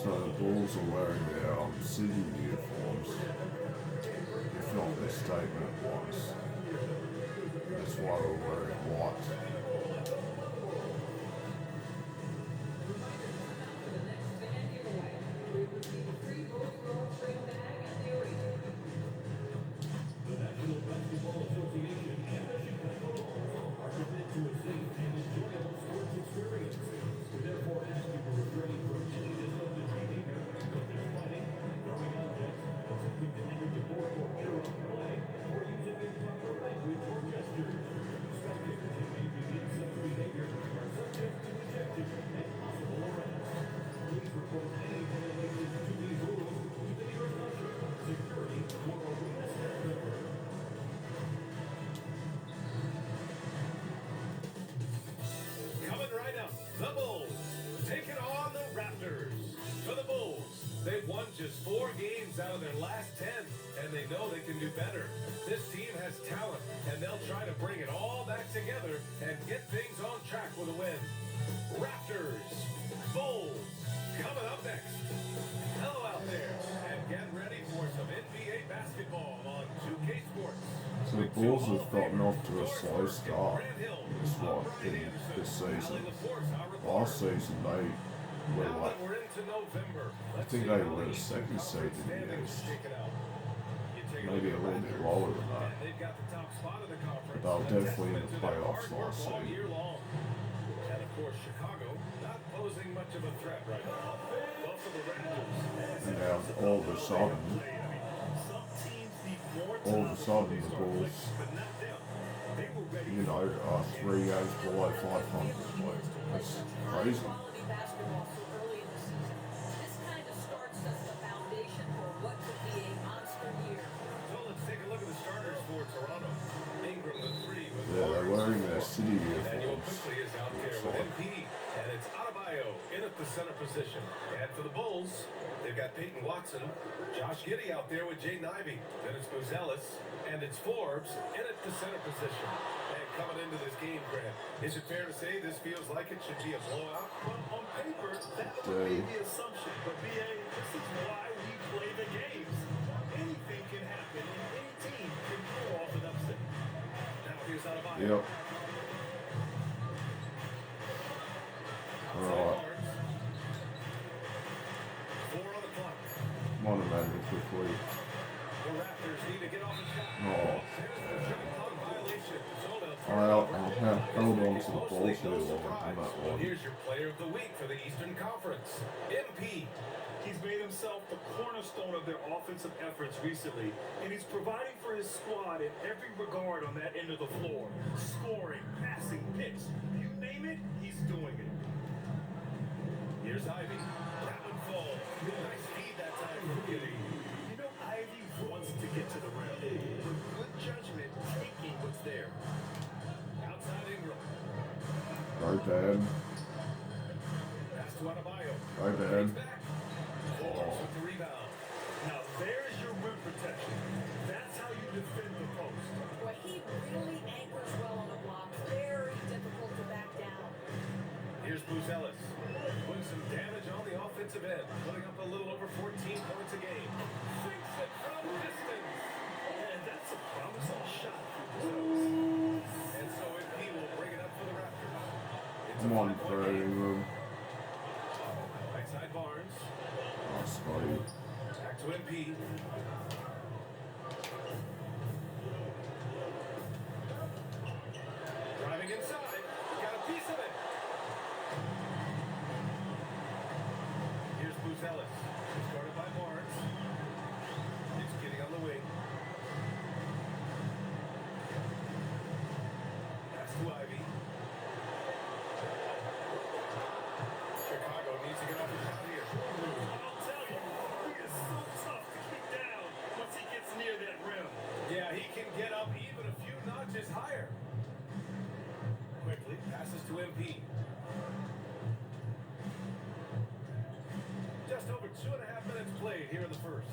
So the Bulls are wearing their city uniforms, if not their statement ones. That's why we're wearing white. Coming right up, the Bulls taking on the Raptors. For the Bulls, they've won just 4 games out of their last 10, and they know they can do better. This team has talent, and they'll try to bring it all back together and get things on track with a win. Raptors, Bulls, coming up next. Hello out there, and get ready for some NBA basketball on 2K Sports. So the Bulls have gotten off to a slow start in this season. Last season they were like, I think they were the second seed in the East. Maybe a little bit lower than that. But they were definitely in the playoffs last season. And of course, Chicago not posing much of a threat right now. Both of the Raptors. And now all of a sudden, the Bulls, you know, are 3 games below 500. That's crazy. Yeah, they're wearing their city uniforms. And it's Adebayo in at the center position. And for the Bulls, they've got Peyton Watson, Josh Giddey out there with Jaden Ivey. Then it's Buzelis, and it's Forbes in at the center position. And coming into this game, Grant, is it fair to say this feels like it should be a blowout? Well, on paper, that would be the assumption. But BA, this is why we play the games. Anything can happen, and any team can pull off an upset. Now here's Adebayo. Yep. Alright. 4 on the clock. Come on, Emmanuel, quickly. The Raptors need to get off the shot. Oh. I'll hold on to the ball too long on that one. Here's your player of the week for the Eastern Conference, MP. He's made himself the cornerstone of their offensive efforts recently, and he's providing for his squad in every regard on that end of the floor. Scoring, passing, picks, you name it, he's doing it. Here's Ivy. That one falls. Nice feed that time from Giddey. You know, Ivy wants to get to the rim. Good judgment, taking what's there. Outside Ingram. Go, Dan. Pass to Adebayo. Go, Dan. Forbes with the rebound. Now there's your rim protection. That's how you defend the post. Well, he really anchors well on the block. Very difficult to back down. Here's Buzelis. Putting some damage on the offensive end. Putting up a little over 14 points a game. Sinks it from distance. And that's a promising shot for Buzelis. And so MP will bring it up for the Raptors. It's Come a on, 5-point game. Ingram. Right side Barnes. Oh, Scotty. Back to MP. Driving inside. Got a piece of it. Here's Buzelis. Started by Barnes. It's getting on the wing. Pass to Ivy. Chicago needs to get off the shot here. I'll tell you, he is so tough to keep down once he gets near that rim. Yeah, he can get up even a few notches higher. Quickly passes to MP. Just over 2.5 minutes played here in the first.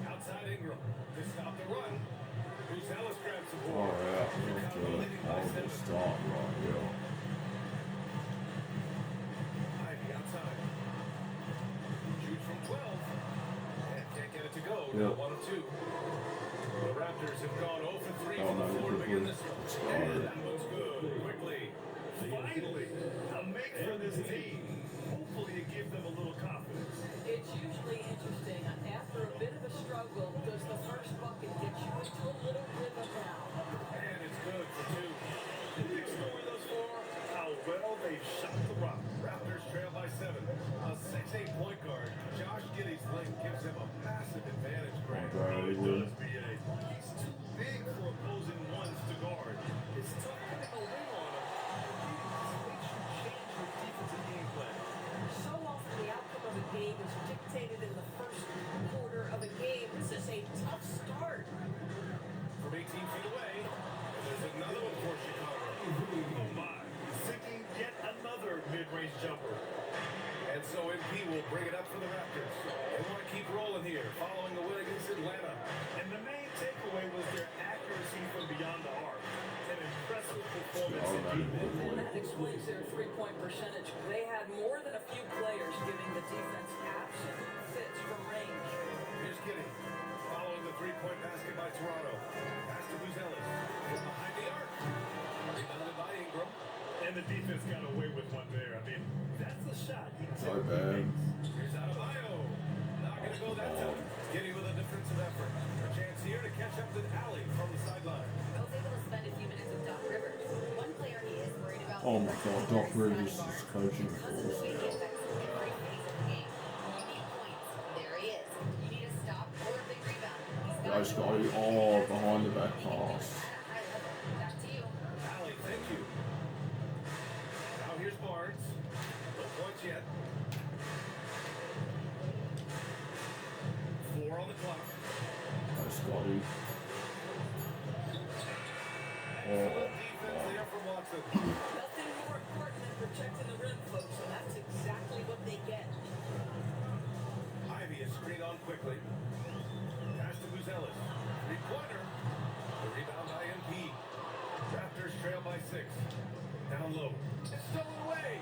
Outside Ingram to stop the run. Buzelis grabs the Oh, ball. yeah. Chicago leading by Horrible 7. start right here. Ivy outside. Shoots from Yeah. 1 of 2. The Raptors have gone 0 for 3 Oh, from the no, floor to begin quickly. this one. Let's And go. that one's good. Quickly. Finally, a make for this team. Hopefully it gives them a little confidence. It's usually interesting. After a bit of a struggle, does the first bucket get you into a little rhythm now? And it's good for 2. The big story thus far, how well they've shot the rock. Raptors trail by 7. A 6'8" point guard, Josh Giddey's length gives him a massive advantage, Greg. Okay, He well, does, BA. He's too big for opposing ones to guard. It's tough putting a wing on him. This makes you change your defensive game plan. So often the outcome of a game is dictated in the first quarter of a game. This is a tough start. From 18 feet away, and there's another one for Chicago. Oh my, sinking yet another mid-range jumper. And so MP will bring it up for the Raptors. They want to keep rolling here, following the win against Atlanta. And the main takeaway was their accuracy from beyond the arc. An impressive performance Oh, that is indeed. good. And that explains their three-point percentage. They had more than a few players giving the defense absent fits from range. Here's Giddey, following the three-point basket by Toronto. Pass to Buzelis, from behind the arc. Rebounded by Ingram. And the defense got away with one there. I mean, that's a shot. He So typically bad. makes. Here's Adebayo. Not going to go that time. Giddey with a defensive effort. A chance here to catch up to Alley from the sideline. I was able to spend a few minutes with Doc Rivers. One player he is worried about. Oh my God, Doc Rivers is coaching Because of the for way he us. affects every phase of the game. You need points. There he is. You need a stop or a big rebound. He's Guys got got it all behind the back He can do pass. that at a high level. Back to you. Alley, thank you. Now here's Barnes. No points yet. 4 on the clock. That's got it. Excellent defense there from Watson. Nothing more important than protecting the rim, folks, and that's exactly what they get. Ivy is screened on quickly. Pass to Buzelis. Three-pointer. The rebound by MP. Raptors trail by 6. Down low. It's stolen away.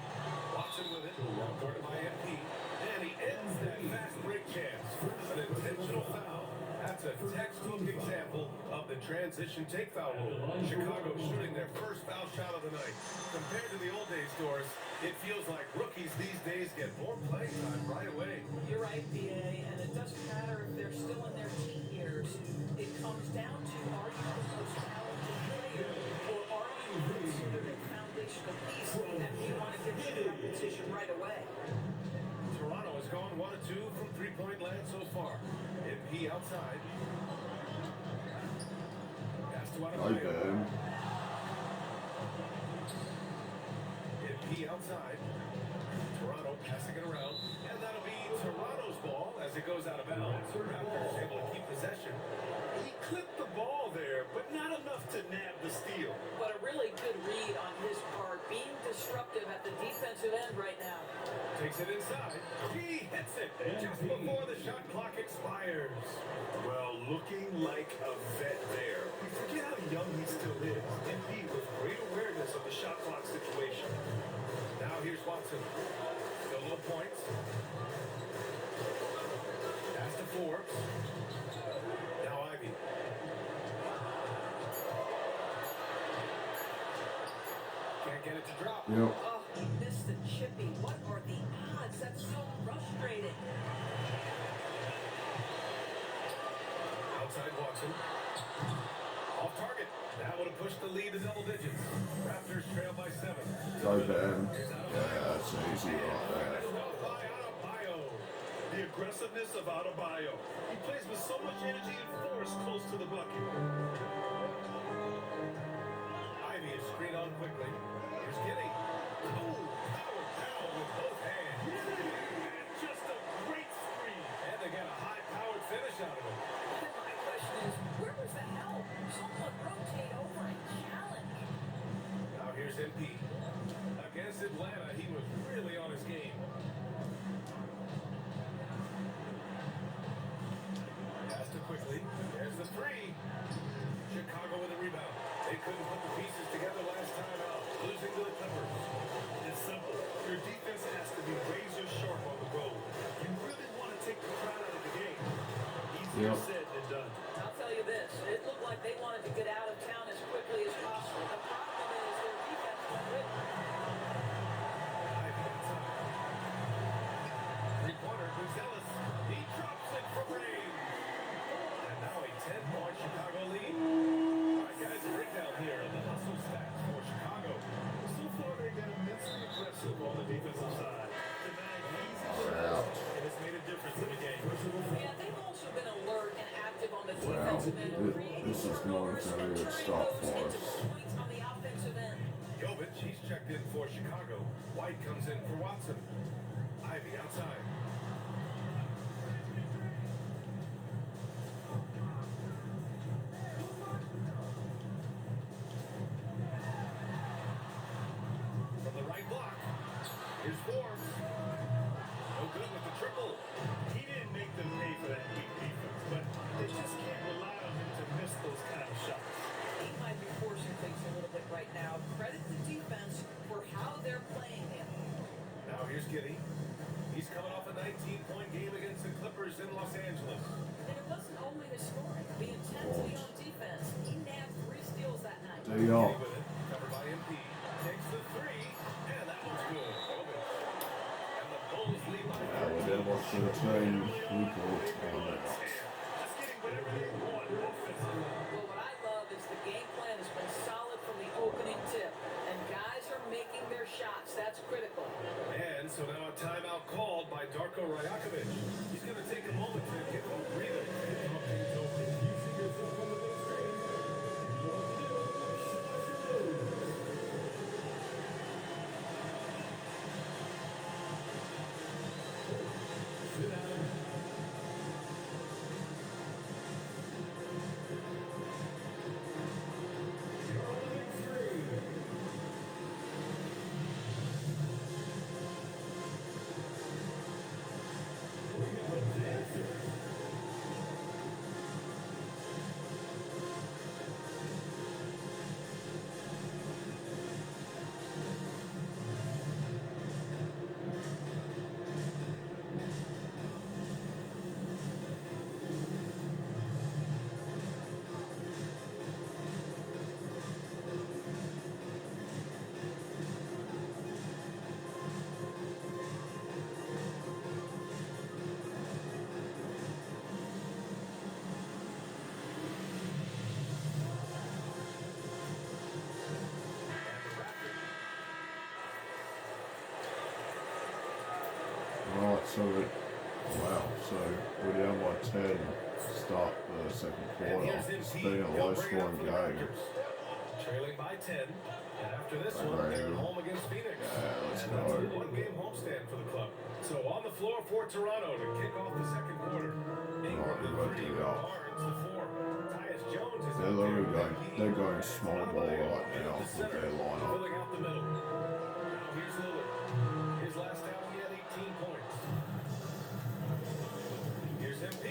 Watson with it. Now guarded by MP. And he ends that fast break chance. An intentional foul. That's a textbook example of the transition take foul rule. Chicago shooting their first foul shot of the night. Compared to the old days, Doris, it feels like rookies these days get more playing time right away. You're right, BA, and it doesn't matter if they're still in their teen years. It comes down to, are you the most talented player, or are you considered a foundational piece that you want to give you repetition right away? Toronto has gone 1 of 2 from three-point land so far. MP outside. Pass to Hey, Adebayo. man. MP outside. Toronto passing it around. And that'll be Toronto's ball as it goes out of bounds. Raptors able to keep possession. He clipped the ball there, but not enough to nab the steal. But a really good read on his part, being disruptive at the defensive end right now. Takes it inside. He hits it just before the shot clock expires. Well, looking like a vet there. We forget how young he still is. MP with great awareness of the shot clock situation. Now here's Watson. Still no points. Pass to Forbes. Now Ivy. Can't get it to drop. Yep. Oh, he missed the chippy. What are the odds? That's so frustrating. Outside Watson. Off target. That would have pushed the lead to double digits. Raptors trail by 7. Go, Ben. Yeah, that's easy right there. By Adebayo. The aggressiveness of Adebayo. He plays with so much energy and force close to the bucket. Ivy is screened on quickly. Here's Giddey. Oh, powered down with both hands. And just a great screen. And they get a high-powered finish out of it. Then my question is, where was the help? Someone rotate over and challenge. Now here's MP. Against Atlanta, he was really on his game. Pass to quickly. There's the 3. Chicago with a rebound. They couldn't put the pieces together last time out, losing to the Clippers. It's simple. Your defense has to be razor sharp on the road. You really want to take the crowd out of the game. Easier Yep. said This is not a very good start for us. Points on the offensive end. Jovic, he's checked in for Chicago. White comes in for Watson. Ivy outside. From the right block. Here's Forbes. No good with the triple. He didn't make them pay for that weak defense, but they just can't rely on him to miss those kind of shots. He might be forcing things a little bit right now. Credit the defense for how they're playing him. Now here's Giddey. He's coming off a 19-point game against the Clippers in Los Angeles. And it wasn't only his scoring, the intensity on defense. He nabbed 3 steals that night. They are. Giddey with it, covered by MP. Takes the three, and that one's good. Jovic. And the Bulls lead by Now we're down by 13. We call it timeout. Just getting whatever they want offensively. Well, what I love is the game plan has been solid from the opening tip. And guys are making their shots. That's critical. And so now a timeout called by Darko Rajakovic. He's going to take a moment to get a breather. Right, so we're down by 10 to start the second And quarter. here's It's MP. been a He'll low bring it up scoring for the game. Raptors. Trailing by 10. And after this All one, right. they're home against Phoenix. Let's and go. that's a one-game homestand for the club. So on the floor for Toronto to kick off the second quarter. Ingram the Right, 3, right, yeah. Barnes the 4. Tyus Jones is They're out literally there. going, they're going small ball right now with their lineup. Filling out the middle. Now here's Lillard. His last outing, he had 18 points. Here's MP.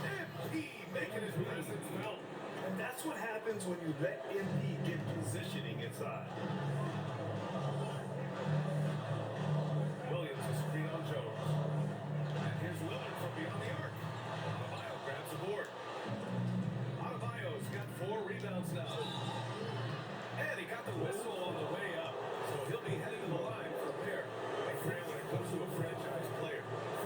MP making his presence felt. And that's what happens when you let MP get positioning inside. Williams is screen on Jones. And here's Lillard from beyond the arc. Adebayo grabs the board. Adebayo's got 4 rebounds now. And he got the whistle on the way up. So he'll be headed to the line for a pair. Hey, Fran, when it comes to a franchise player,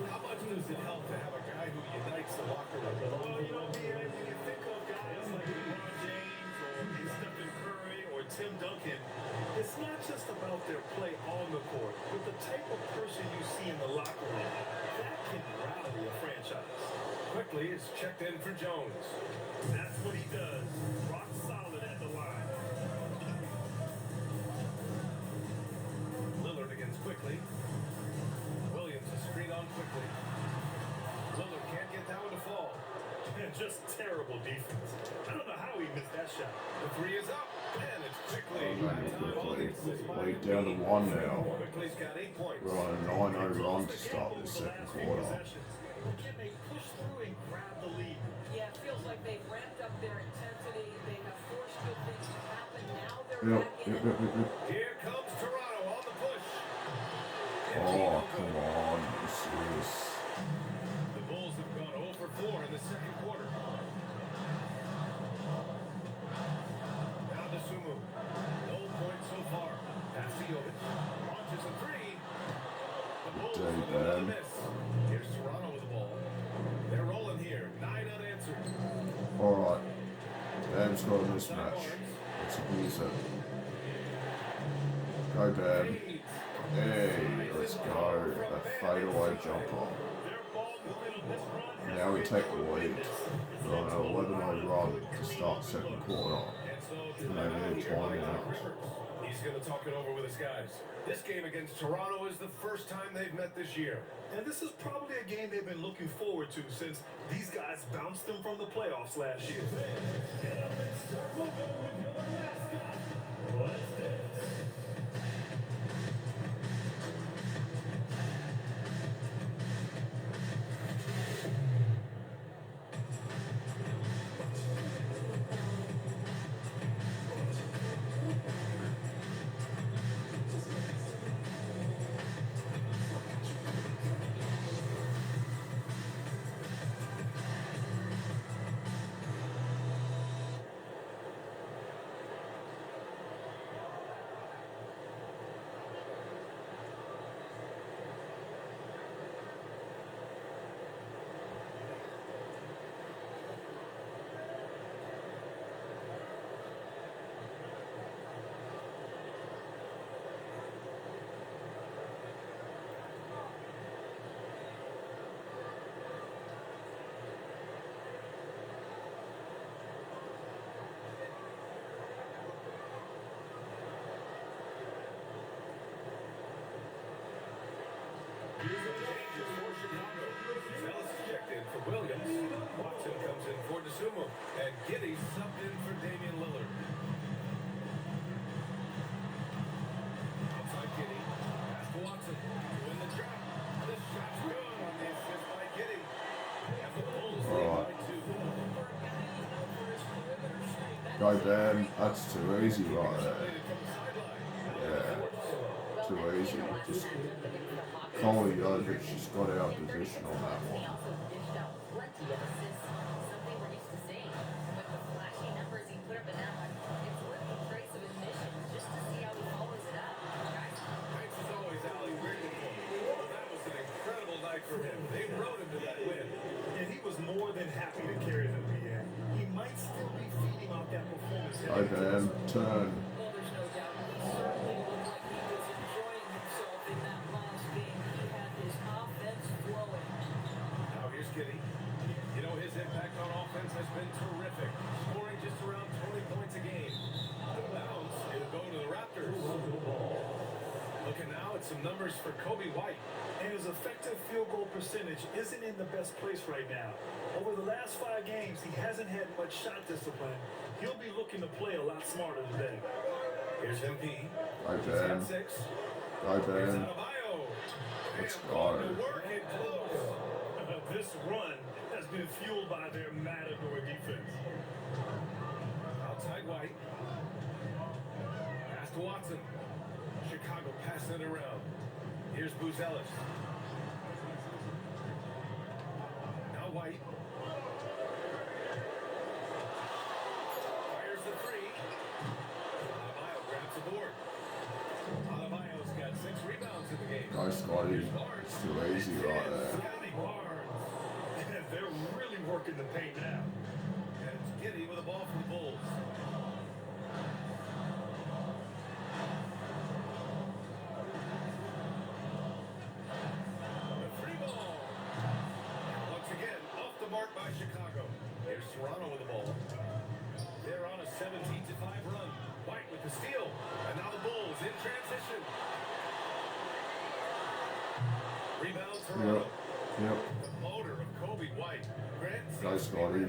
how much does it help to have a guy who unites the locker room? Well, you know, BA, when you think of guys like LeBron James or Stephen Curry or Tim Duncan, it's not just about their play on the court, but the type of person you see in the locker room. That can rally a franchise. Quickly is checked in for Jones. That's what he does. Rock solid at the line. Lillard against Quickly. Williams is screen on Quickly. Lillard can't get that one to fall. And just terrible defense. I don't know how he missed that shot. The 3 is up. And it's Quickly. Quickly down to 1 now. Quickly's got 8 points. We're on a 9-0 run to start the second quarter. Can they push through and grab the lead? Yeah, it feels like they've ramped up their intensity. They have forced good things to happen. Now they're Yep, back in yep, it. yep, yep. Here comes Toronto on the push. Oh, come on. This is... The Bulls have gone 0 for 4 in the second quarter. Now to Sumu. No points so far. Pass to Jovic. Launches a 3. The Bulls Day, with another man. miss. Here's Toronto with the ball. They're rolling here. 9 unanswered. Alright. Dam's got a Outside mismatch. Barnes. Let's abuse it. Go, Dam. Fades. Hey, let's go. A fadeaway jumper. Their ball Now we take the lead. So an 11-0 run to start second quarter. And they need timeout. He's going to talk it over with his guys. This game against Toronto is the first time they've met this year. And this is probably a game they've been looking forward to since these guys bounced them from the playoffs last year. Ellis checked in for Williams. Watson comes in for DeSumo. And Giddey subbed in for Damian Lillard. Outside Giddey. Pass to Watson. In the trap. The shot's good on the assist by Giddey. And the Bulls lead by 2. Go Dan, that's too easy right there. Yeah, too easy. Just Coley Jokic just got out of position on that He one. also dished out plenty of assists, something we're used to seeing. With the flashy numbers he put up in that one, it's worth the price of admission just to see how he follows it up. Guys, Thanks as always, Allie. Rooting for him. That was an incredible night for him. They rode him to that win. And he was more than happy to carry them, BA. He might still be feeding off that performance. Go Dan, turn. Well, there's no doubt. He certainly looked like he was enjoying himself in that last game. He had his offense flowing. Now here's Giddey. You know, his impact on offense has been terrific. Scoring just around 20 points a game. The bounce, it'll go to the Raptors. Looking now at some numbers for Kobe White. And his effective field goal percentage isn't in the best place right now. Over the last 5 games, he hasn't had much shot discipline. He'll be looking to play a lot smarter today. Here's MP. Go He's Dan. got 6. Go Here's Dan. Adebayo. Let's And go. going to work it close. This run has been fueled by their Matador defense. Outside White. Pass to Watson. Chicago passing it around. Here's Buzelis. Now White. Fires the 3. Adebayo grabs the board. Adebayo's got 6 rebounds in the game. Go Scotty. It's too easy right there. Scotty Barnes. And they're really working the paint now. And it's Giddey with the ball for the Bulls. The free ball. Once again, off the mark by Chicago. Here's Toronto with the ball. They're on a 17-5 run. White with the steal. And now the Bulls in transition. Rebound Toronto. Yep. The motor of Kobe White. Grant Go Scotty.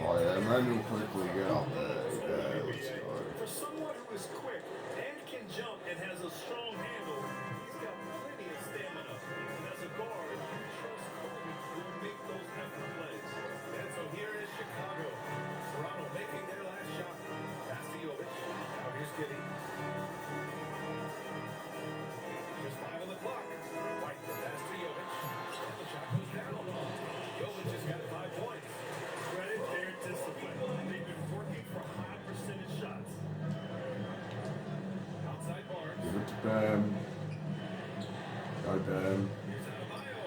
Oh yeah, Manuel quickly get up there. Yeah, let's go. For someone who is quick and can jump and has a strong handle, he's got plenty of stamina. And as a guard, you trust Kobe to make those effort plays. And so here is Chicago. Toronto making their last shot. Pass to Jovic. Now here's Giddey. There's 5 on the clock. White the pass to Jovic. And the shot goes down. Jovic has got 5 points. Credit their discipline. They've been working for high percentage shots. Outside Barnes. Give it to Dan. Go Dan. Here's Adebayo.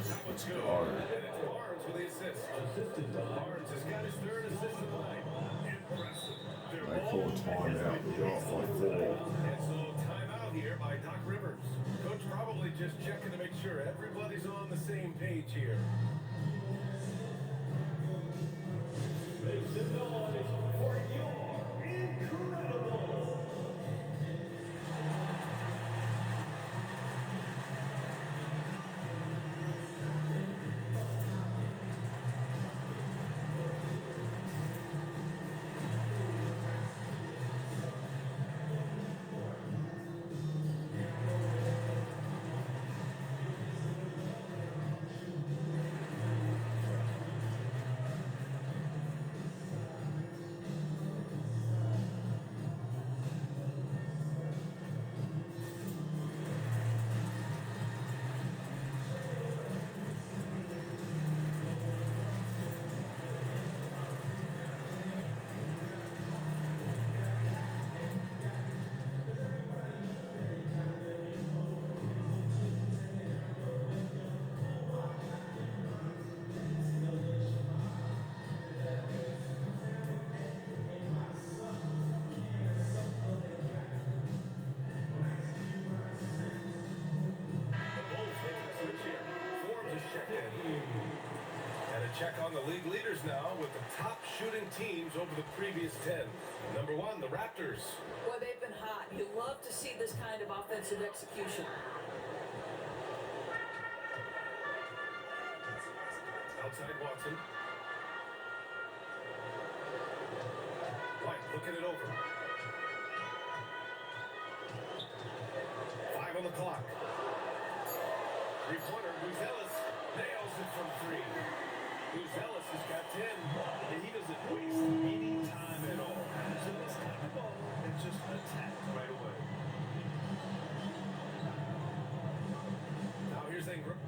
That one's good. go. And it's Barnes with the assist. Barnes has got his 3rd assist of the night. Impressive. They're They all call timeout. We got by 4. And so timeout here by Doc Rivers. Coach probably just checking to make sure everybody's on the same page here. Make some noise for your Incredible. And a check on the league leaders now with the top shooting teams over the previous 10. Number 1, the Raptors. Boy, they've been hot. You love to see this kind of offensive execution. Outside Watson. White looking it over. 5 on the clock. Three-pointer, Buzelis nails it from 3. Buzelis has got 10. And he doesn't waste any time at all. So let's take the ball and just attack right away. Now here's Ingram.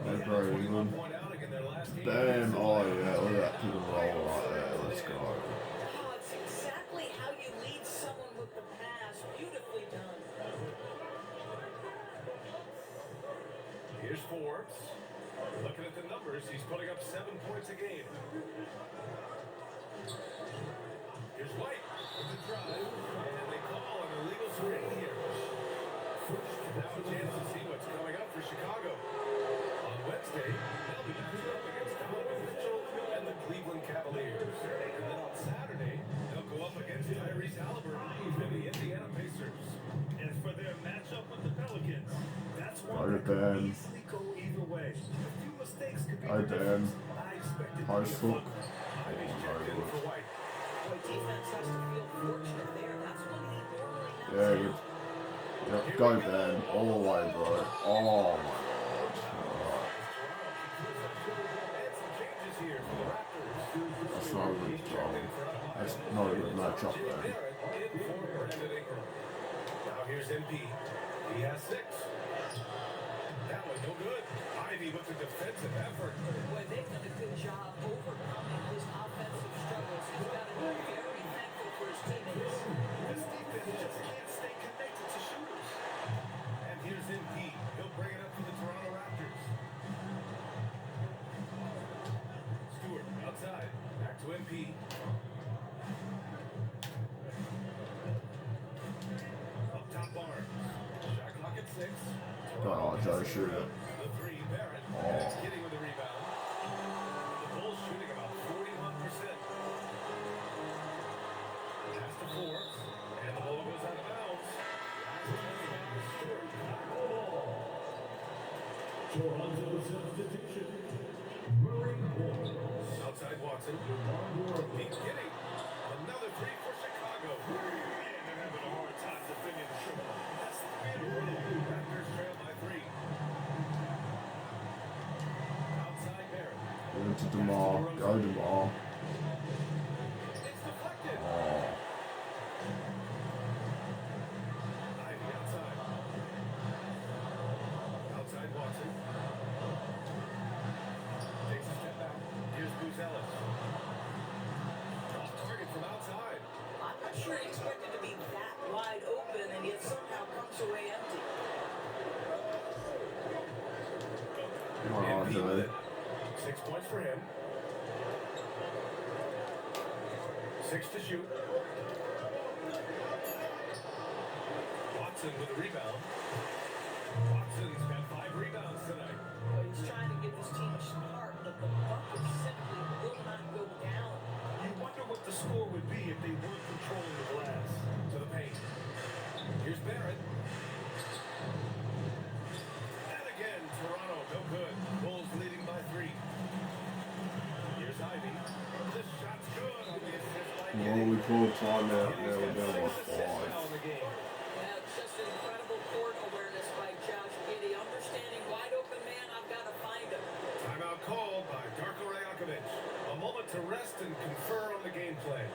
Hey, bro, England. Point outing in their last 8 Damn, minutes. oh yeah, look at that pick and roll right there. Let's go. Oh, it's exactly how you lead someone with the pass. Beautifully done. Here's Forbes. Looking at the numbers, he's putting up 7 points a game. Here's White with the drive, and they call an illegal screen here. Now a chance to see what's coming up for Chicago. On Wednesday, they'll be matched up against Donovan Mitchell and the Cleveland Cavaliers. And then on Saturday, they'll go up against Tyrese Halliburton and the Indiana Pacers. And for their matchup with the Pelicans, that's Hi, one that could Dan. easily go either way. A few mistakes could be Hi, the Dan. difference. I expect it Hi, to be a Swoop. fun one. Ivy's checked in for White. Boy, defense has to feel fortunate there. That's what he normally has. Yeah, good. Yep, go Ben. All the way, bro. Oh my god. Alright. And some changes here for the Raptors. That's not a good problem. That's not a good matchup Jay there. Barrett in for Brandon Ingram. Now here's MP. He has 6. That was no good. Ivy with the defensive effort. Boy, they've done a good job overcoming his offensive struggles. He's got to be very thankful for his teammates. This defense just can't stay connected to shooters. And here's MP. He'll bring it up for the Toronto Raptors. Stewart outside. Back to MP. Up top Barnes. Shot clock at 6. Oh, Joe, shoot it. The 3, Barrett. Oh. And it's Giddey with the rebound. The Bulls shooting about 41%. Pass to Forbes. And the ball goes out of bounds. Toronto substitution. Murray Moore. Outside Watson. Pete Giddey. Another 3 for Chicago. Man, they're having a hard time defending the triple. That's 3 in a row. Raptors trail by 3. Outside Barrett. Give it to DeMar. Go DeMar. It's deflected. Oh. Ivy outside. Outside Watson. Takes a step back. Here's Buzelis. Off target from outside. I'm not sure he expected to be that wide open and yet somehow comes away empty. Come on, MP with Joe. it. 6 points for him. 6 to shoot. Watson with the rebound. Watson's got 5 rebounds tonight. Well, he's trying to give this team a start, but the bucket simply will not go down. You wonder what the score would be if they weren't controlling the glass. To the paint. Here's Barrett. And again, Toronto, no good. Bulls leading by 3. Here's Ivy. This shot's good on the assist by Well, Giddey. we called timeout. Now Giddey's we're got down by 6 assists now 5. in the game. Yeah, it's just incredible court awareness by Josh Giddey. Understanding wide open man, I've got to find him. Timeout called by Darko Rajakovic. A moment to rest and confer on the game plan.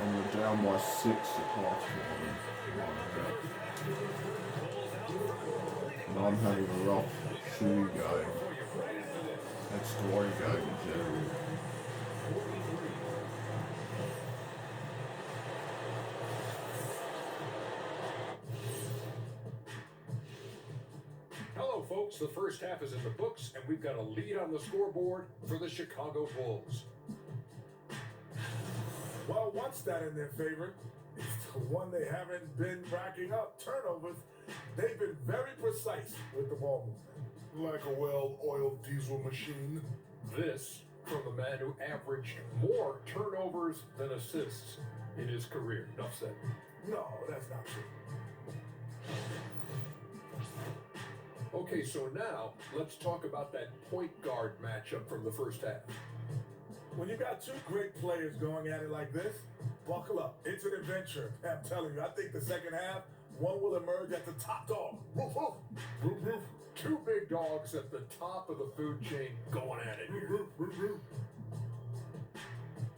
And we're down by 6 at half time. And I'm having a rough shooting game. That's scoring game in general. Hello, folks. The first half is in the books, and we've got a lead on the scoreboard for the Chicago Bulls. Well, one stat in their favor is the one they haven't been racking up turnovers. They've been very precise with the ball movement. Like a well-oiled diesel machine. This from the man who averaged more turnovers than assists in his career. Enough said. No, that's not true. Okay, so now let's talk about that point guard matchup from the first half. When you got two great players going at it like this, buckle up. It's an adventure. I'm telling you, I think the second half, one will emerge at the top dog. Woof, woof. Roof, roof. Two big dogs at the top of the food chain going at it here. Roof, roof, roof.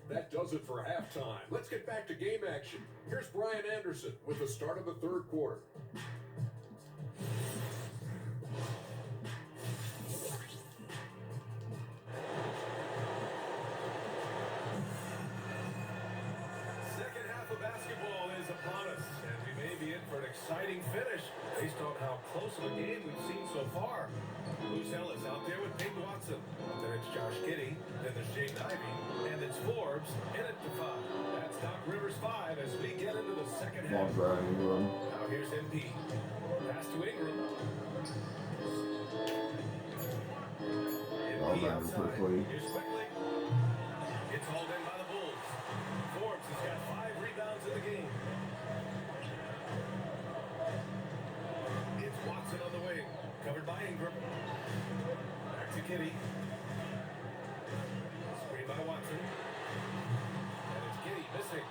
That does it for halftime. Let's get back to game action. Here's Brian Anderson with the start of the third quarter. Second half of basketball is upon us, and we may be in for an exciting finish based on how close of a game we've seen so far. Bruce Ellis out there with Peyton Watson. Then it's Josh Giddey. Then there's Jay Ivey. And it's Forbes in at the 5. That's Doc Rivers 5 as we get into the second Come on, half. Brad Ingram. Now here's MP. Pass to Ingram. Well MP done, outside. quickly. Here's quickly. It's hauled in by the Bulls. Forbes has got 5 rebounds in the game. It's Watson on the wing. Covered by Ingram. Back to Giddey. Screen by Watson. And it's Giddey missing.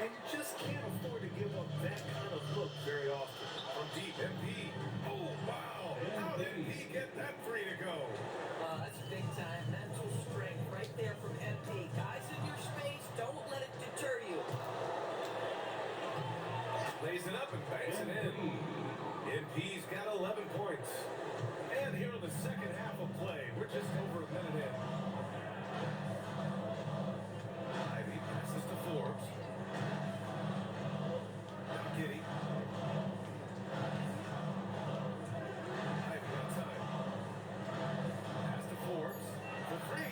And you just can't afford to give up that kind of look very often. From deep, MP. Oh, wow. How did he get that 3 to go? That's big time mental strength right there from MP. Guys in your space, don't let it deter you. Lays it up and banks it in. MP's got 11 points. And here in the second half of play, we're just over a minute in. Ivy passes to Forbes. Now Giddey. Ivy outside. Pass to Forbes for 3.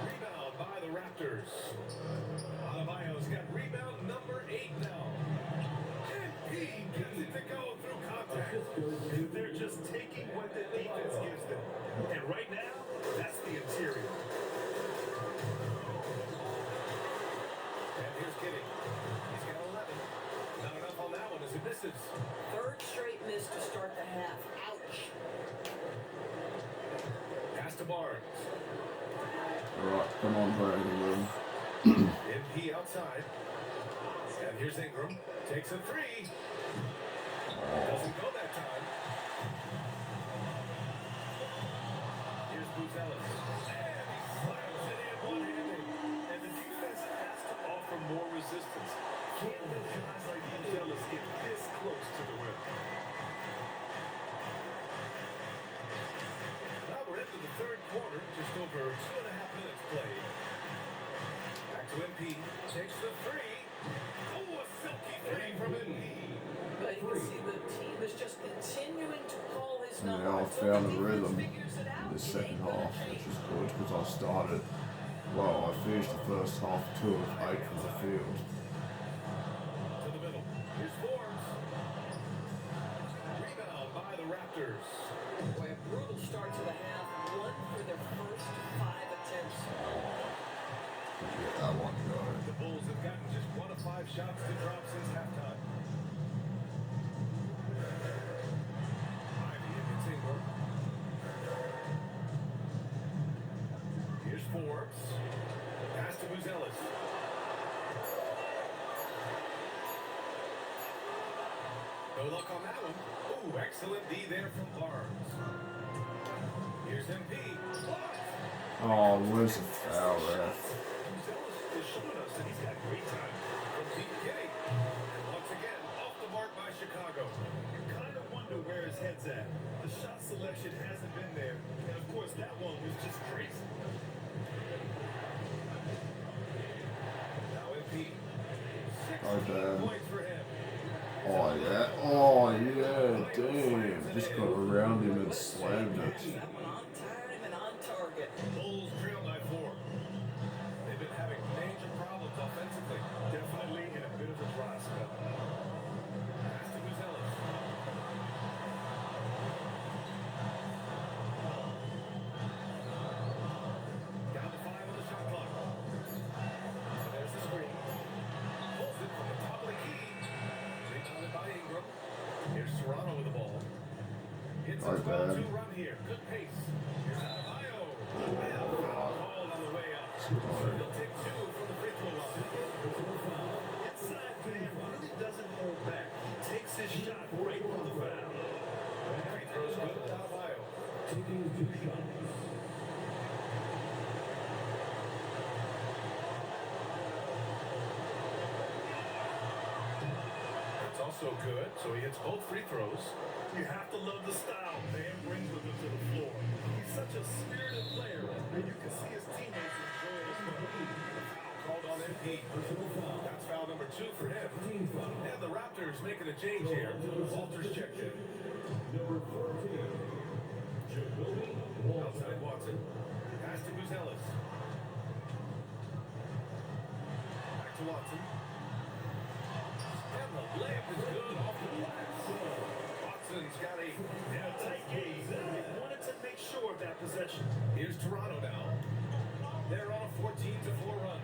Rebound by the Raptors. Adebayo's got rebound number 8 now. MP gets it to go through contact. They're just taking what the defense gives them. And right now, that's the interior. And here's Kitty. He's got 11. Not enough on that one as he misses. Third straight miss to start the half. Ouch. Pass to Barnes. Alright, come on, Brandon. MP outside. And here's Ingram. Takes a three. Doesn't go that time. Here's Buzelis. And he slams it in one-handed. And the defense has to offer more resistance. Can't let guys like Buzelis get this close to the rim. Now we're into the third quarter. Just over 2.5 minutes played. Back to MP. Takes the three. Oh, a silky three from MP. But you can see the team is just continuing to call his number. Yeah, I until found the the defense rhythm figures it out. in the It second ain't gonna half, change. which is good because I started, well, I finished the first half 2 of 8 from the field. To the middle. Here's Forbes. Rebound by the Raptors. Boy, a brutal start to the half. 1 for their first 5 attempts. Can't get that one going. The Bulls have gotten just 1 of 5 shots to drop since halftime. Ivy against Ingram. Here's Forbes. Pass to Buzelis. No luck on that one. Ooh, excellent D there from Barnes. Here's MP. Oh, where's the foul ref? Buzelis is showing us that he's got great time. From Pete Kitty. And once again, off the mark by Chicago. You kind of wonder where his head's at. The shot selection hasn't been there. And of course, that one was just crazy. Now MP. 16 Okay. points for him. Oh yeah, oh yeah, damn. Just got around him and slammed it. That one on time and on target. Bulls trail by 4. They've been having major problems offensively. Definitely in a bit of a dry spell. Pass to Buzelis. Down to 5 on the shot clock. So there's the screen. Pulls it from the top of the key. Rebounded by Ingram. Here's Serrano with the ball. Hits a Not bad. 12-2 run here. Good pace. Here's Adebayo. And a foul called on the way up. So he'll take 2 from the free throw line. Inside man really doesn't hold back. He takes his shot right from the foul. Free throws good to Adebayo. Taking 2 shots. That's also good. So he hits both free throws. You have to love the style Bam brings with him to the floor. He's such a spirited player, and you can see his teammates enjoy his play. Called on MP. That's foul number 2 for him. And the Raptors making a change here. Walters checked in. Outside Watson. Pass to Buzelis. Back to Watson. And the layup is good off the glass. Watson's got 8. And a tight game. They wanted to make sure of that possession. Here's Toronto now. They're on a 14-4 run.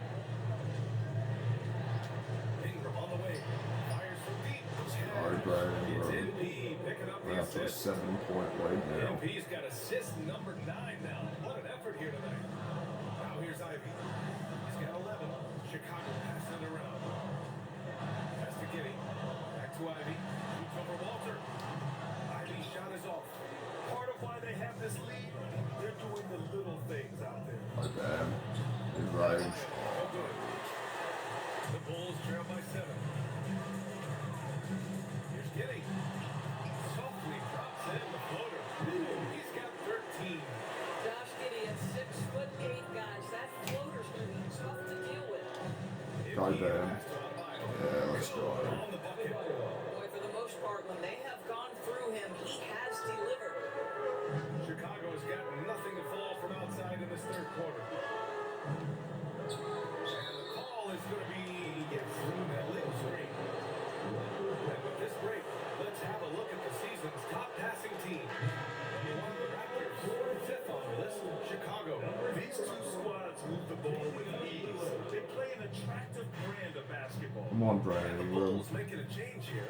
Ingram on the way. Fires from deep. Sorry, Brandon. It's We're MP picking up the after a assist. 7-point lead now. MP's got assist number 9 now. What an effort here tonight. Now here's Ivy. He's got 11. Chicago passing it around. Pass to Giddey. Back to Ivy. Shoots over Walter. Ivy's shot is off. Part of why they have this lead, they're doing the little things out there. My bad. Good rage. No good. The Bulls trail by 7. Here's Giddey. Softly drops in the floater. He's got 13. Josh Giddey at 6'8", guys. That floater's going to be tough to deal with. Go, Bam. Pass to Adebayo. Yeah, let's go. On the bucket. Boy, for the most part, when they have gone through him, he has delivered. Chicago's got nothing to fall from outside in this third quarter. And the call is going to be, yes, that little screen. And with this break, let's have a look at the season's top on, And the Brandon Ingram. Bulls making a change here.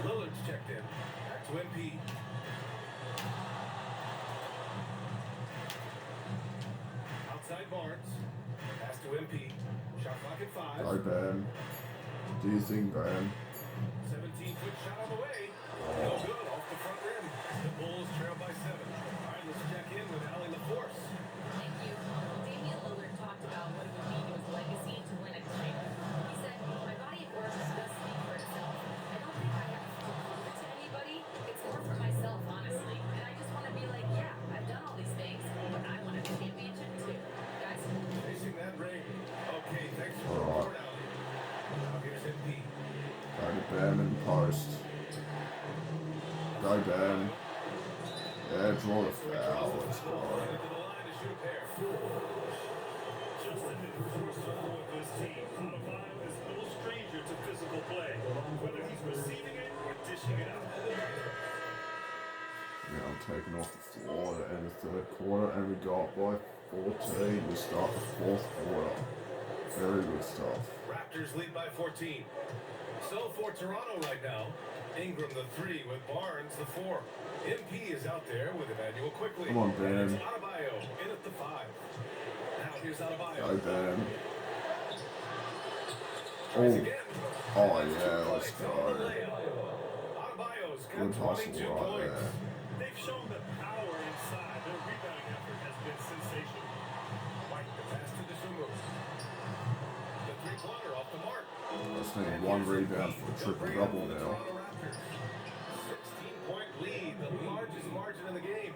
Lillard's checked in. Back to MP. Outside Barnes. Pass to MP. Shot clock at 5. Go, Bam. Do you think, Bam? 17-foot shot on the way. No good off the front rim. The Bulls trail by 7. All right, let's check in with Allie LaForce. Thank you. Damian Lillard talked about what it would mean to his legacy to win a title. He said, "My body of work does speak for itself. I don't think I have to prove it to anybody. It's more for myself, honestly. And I just want to be like, yeah, I've done all these things, but I want a championship too." Guys, Chasing that ring. Okay, thanks for the All right. report, Allie. Now here's MP. Go to Bam in post. Go, Bam. Yeah, draw the foul. Let's go. Into the line to shoot a pair. Just in the core circle of this team, Adebayo is no stranger to physical play, whether he's receiving it or dishing it out. Yeah, I'm taking off the floor to end the third quarter, and we got by 14 to start the fourth quarter. Very good stuff. Raptors lead by 14. So for Toronto right now, Ingram the 3 with Barnes the 4. MP is out there with Emmanuel quickly. Come on, Ben. And it's Adebayo in at the 5. Now here's Adebayo. Go, Bam. Tries Oh, again. oh yeah, let's Points on the go. layup. Adebayo's got Good 22 hustle right points. there. They've shown the power inside. Their rebounding effort has been sensational. White the pass to the Sumo. The 3-pointer off the mark. I just need one rebound for a triple-double now. 16-point lead, the largest margin in the game.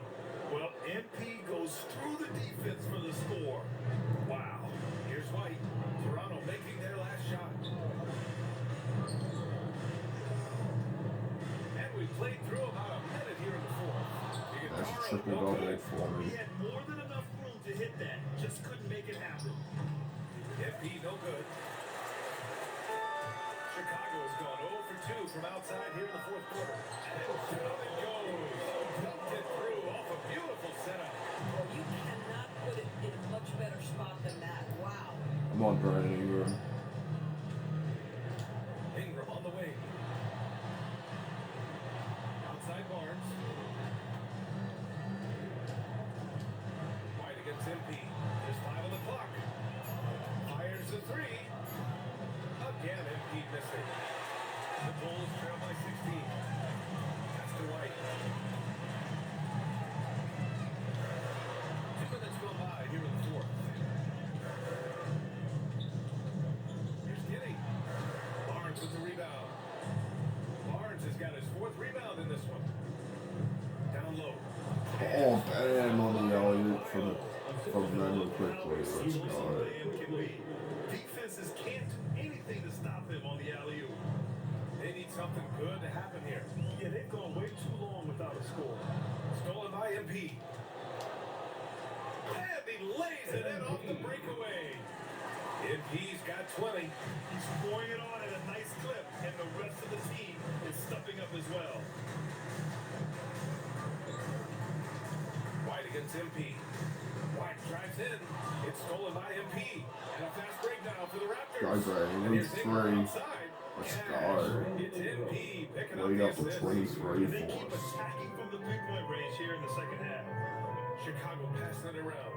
Well, MP goes through the defense for the score. Wow. Here's White. Toronto making their last shot. And we played through about a minute here in the fourth. That's a triple-double for He me. had more than enough room to hit that. Just couldn't make it happen. MP no good. Chicago has gone 0 for 2 from outside here in the fourth quarter. And down it goes. Dumped it through off a beautiful setup. Well, you cannot put it in a much better spot than that. Wow. Come on, Brandon Ingram. Ingram on the wing. Outside Barnes. White against MP. There's 5 on the clock. Fires the 3. Again, MP missing. The Bulls trail by 16. That's to White. 2 minutes go by here in the fourth. Here's Giddey. Barnes with the rebound. Barnes has got his 4th rebound in this one. Down low. Oh, Bam on the alley from Emmanuel quickly. Let's As go. man can be. Defenses can't do anything to stop him on the alley-oop. They need something good to happen here. Yeah, they've gone way too long without a score. Stolen by MP. And he lays it in off the breakaway. MP's got 20. He's pouring it on at a nice clip, and the rest of the team is stepping up as well. White against MP. White drives in. It's stolen by MP. And a fast breakdown for the Raptors. Go, Brandon. And here's Ingram 3. outside. Let's Cash. go. It's MP picking up Lead the up to assist. 23 They keep for us. attacking from the three-point range here in the second half. Chicago passing it around.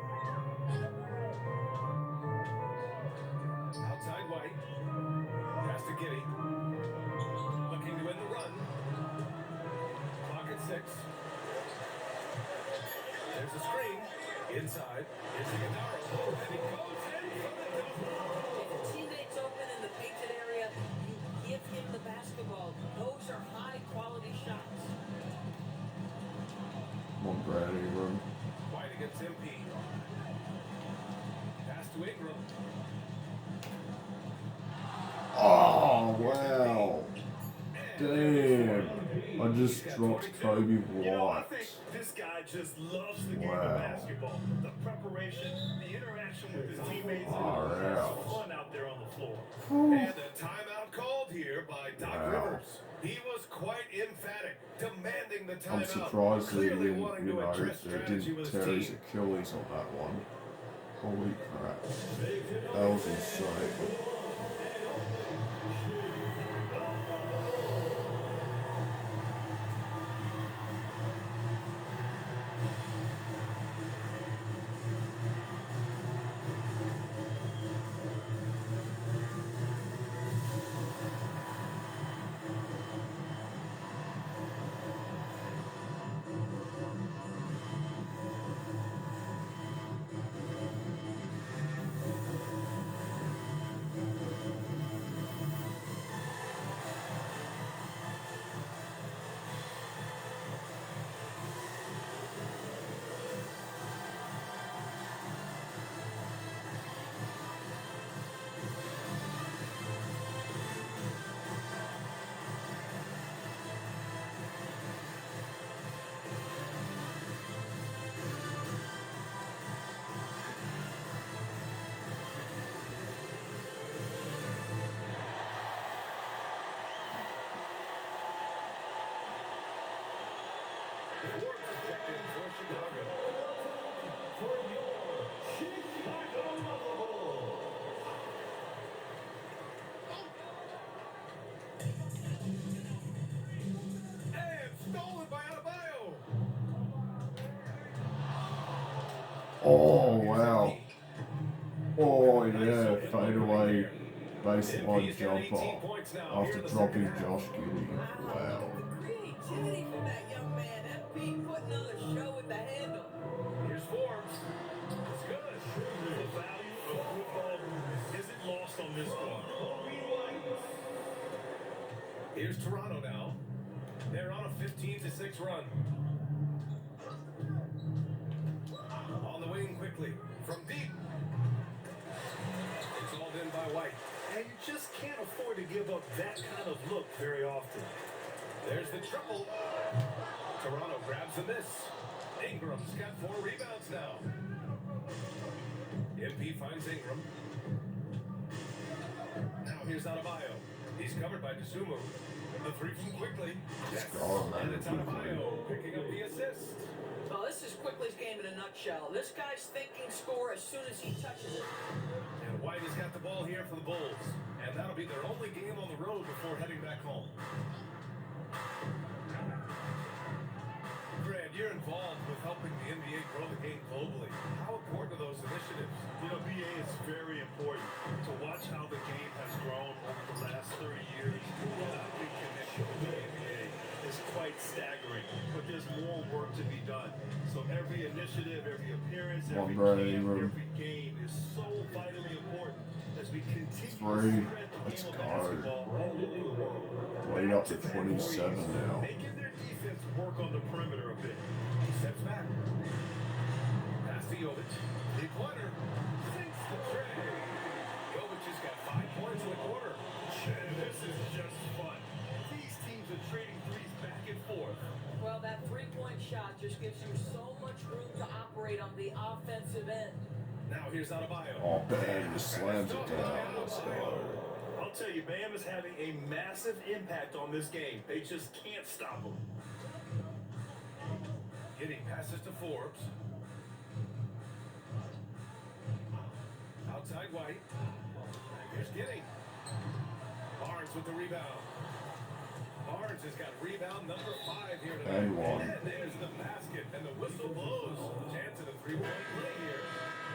Outside White. Pass to Giddey. Looking to win the run. Clock at 6. There's a screen. Inside. It's Iguodala. And he goes in for the double. If your teammate's open in the painted area, you give him the basketball. Those are high-quality shots. Come on, Brandon Ingram. White against MP. Pass to Ingram. Oh, wow. Damn. I just dropped Kobe You know, I White. think this guy just loves the game Wow. of basketball. The preparation, the interaction with his teammates, Far and out. it's fun out there on the floor. And a timeout called here by Doc Wow. Rivers. He was quite emphatic, demanding the timeout. I'm surprised that he clearly didn't, wanting you to know, address they strategy didn't with tear his his team. Achilles on that one. Holy crap. That was insane. Forbes is checked in for Chicago. And stolen by Adebayo. Oh, wow. Oh, yeah, fadeaway baseline jumper after dropping Josh Giddey. Wow. The creativity from that young man. MP putting on a show with the handle. Here's Forbes. It's good. The value of football isn't lost on this one. Here's Toronto now. They're on a 15-6 run. On the wing quickly. From deep. It's all in by White. And you just can't afford to give up that kind of look very often. There's the triple. Toronto grabs the miss. Ingram's got 4 rebounds now. MP finds Ingram. Now here's Adebayo. He's covered by Dosunmu. The 3 from quickly. Yes. And it's Adebayo picking up the assist. Well, this is Quickly's game in a nutshell. This guy's thinking score as soon as he touches it. And White has got the ball here for the Bulls. And that'll be their only game on the road before heading back home. Grant, you're involved with helping the NBA grow the game globally. How important are those initiatives? You know, BA is very important to watch how the game has grown over the last 30 years. The big connection with the NBA is quite staggering, but there's more work to be done. So every initiative, every appearance, every game, every game is so vitally important as we continue to spread the game of basketball all over the world. Way up to 27 now. Making their defense work on the perimeter a bit. He steps back. Pass to Jovic. Three-pointer. Sinks the tray. Jovic has got 5 points in the quarter. This is just fun. These teams are trading threes back and forth. Well, that three-point shot just gives you so much room to operate on the offensive end. Now here's Adebayo. Oh, Bam just slams it down. Let's go. I'll tell you, Bam is having a massive impact on this game. They just can't stop him. Giddey passes to Forbes. Outside White. Here's Giddey. Barnes with the rebound. Barnes has got rebound number 5 here tonight. And one. And there's the basket, and the whistle blows. Chance of a 3-point play here.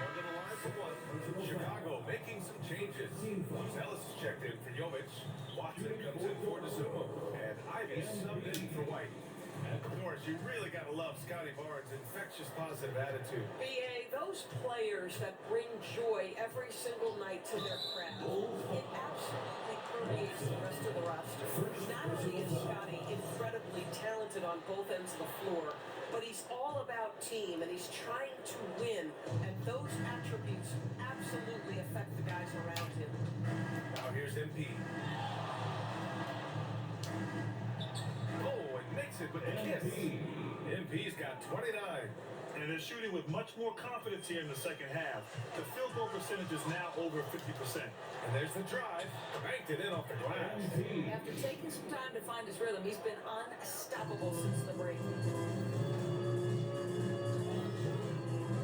Under the line for 1. Chicago making some changes. Ellis is checked in for Jovic. Watson comes in for Dosunmu. And Ivy subbed in for White. And Norris, you really got to love Scotty Barnes' infectious positive attitude. BA, those players that bring joy every single night to their craft, it absolutely permeates the rest of the roster. Not only is Scotty incredibly talented on both ends of the floor, but he's all about team and he's trying to win. And those attributes absolutely affect the guys around him. Now here's MP. Oh, and makes it with the kiss. MP's got 29. And they're shooting with much more confidence here in the second half. The field goal percentage is now over 50%. And there's the drive. Banked it in off the glass. After taking some time to find his rhythm, he's been unstoppable since the break.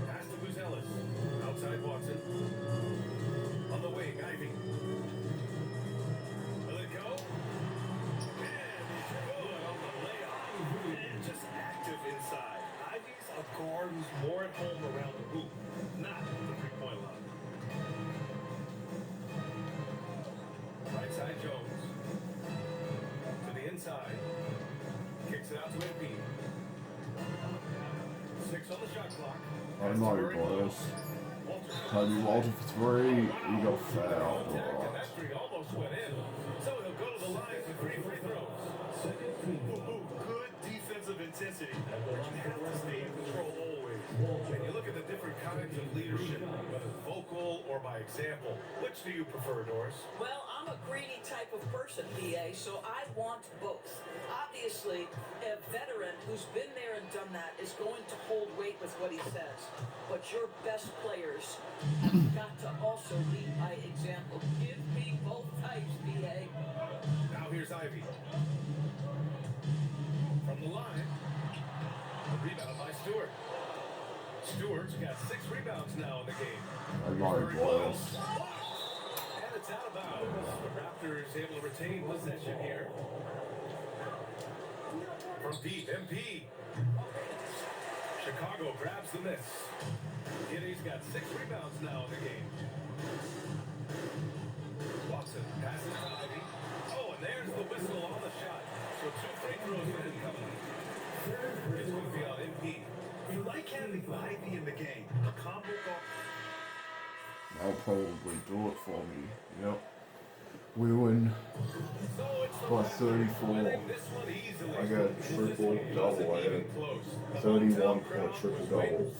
Pass to Ellis. Outside Watson. On the wing, Ivy. Will it go? And it's good on the layup. And just active inside. Ivy's a guard who's more at home around the hoop, not the three-point line. Right side Jones. To the inside. Kicks it out to MP. 6 on the shot clock. I know, boys. Kobe Walter for 3. He got fouled. And Alright. that three almost went in. So he'll go to the line for 3 free throws. Good defensive intensity, but you have to stay in control always. And you look at the different kinds of leadership, whether vocal or by example. Which do you prefer, Doris? Well, I'm a greedy type of person, BA, so I want both. Obviously, a veteran who's been there and done that is going to hold weight with what he says. But your best players have got to also lead by example. Give me both types, BA. Now here's Ivy. From the line. Rebound by Stewart. Stewart's got 6 rebounds now in the game. And Murray Boyles. And it's out of bounds. The Raptors able to retain possession here. From deep, MP. Chicago grabs the miss. Giddy's got 6 rebounds now in the game. Watson passes to Ivy. Oh, and there's the whistle on the shot. So 2 free throws are incoming. It's going to be on MP. You like having Ivy in the game. A combo guard. I'll probably do it for me. Yep. We win So it's the by Raptors 34. winning this one easily. I got a triple double. I had a 31 point triple double.